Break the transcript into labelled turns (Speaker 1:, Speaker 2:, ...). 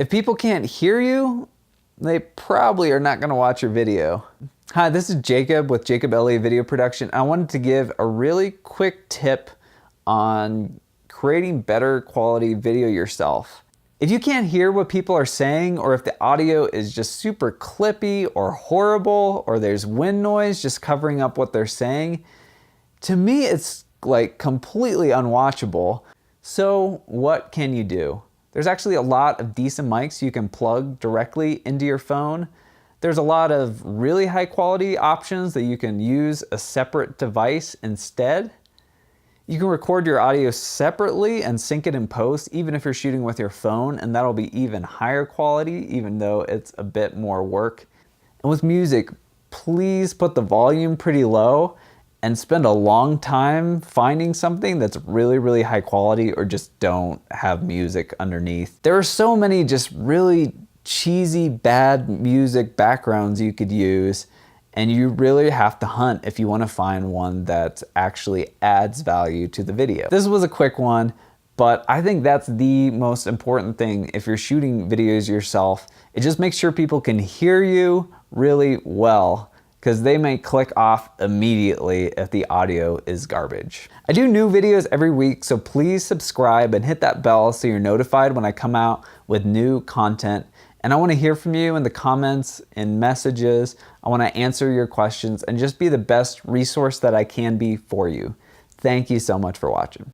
Speaker 1: If people can't hear you, they probably are not going to watch your video. Hi, this is Jacob with Jacob LA Video Production. I wanted to give a really quick tip on creating better quality video yourself. If you can't hear what people are saying, or if the audio is just super clippy or horrible, or there's wind noise just covering up what they're saying, to me it's like completely unwatchable. So what can you do? There's actually a lot of decent mics you can plug directly into your phone. There's a lot of really high quality options that you can use a separate device instead. You can record your audio separately and sync it in post, even if you're shooting with your phone, and that'll be even higher quality, even though it's a bit more work. And with music, please put the volume pretty low and spend a long time finding something that's really, really high quality, or just don't have music underneath. There are so many just really cheesy, bad music backgrounds you could use, and you really have to hunt if you want to find one that actually adds value to the video. This was a quick one, but I think that's the most important thing if you're shooting videos yourself. It just makes sure people can hear you really well, because they may click off immediately if the audio is garbage. I do new videos every week, so please subscribe and hit that bell so you're notified when I come out with new content. And I want to hear from you in the comments and messages. I want to answer your questions and just be the best resource that I can be for you. Thank you so much for watching.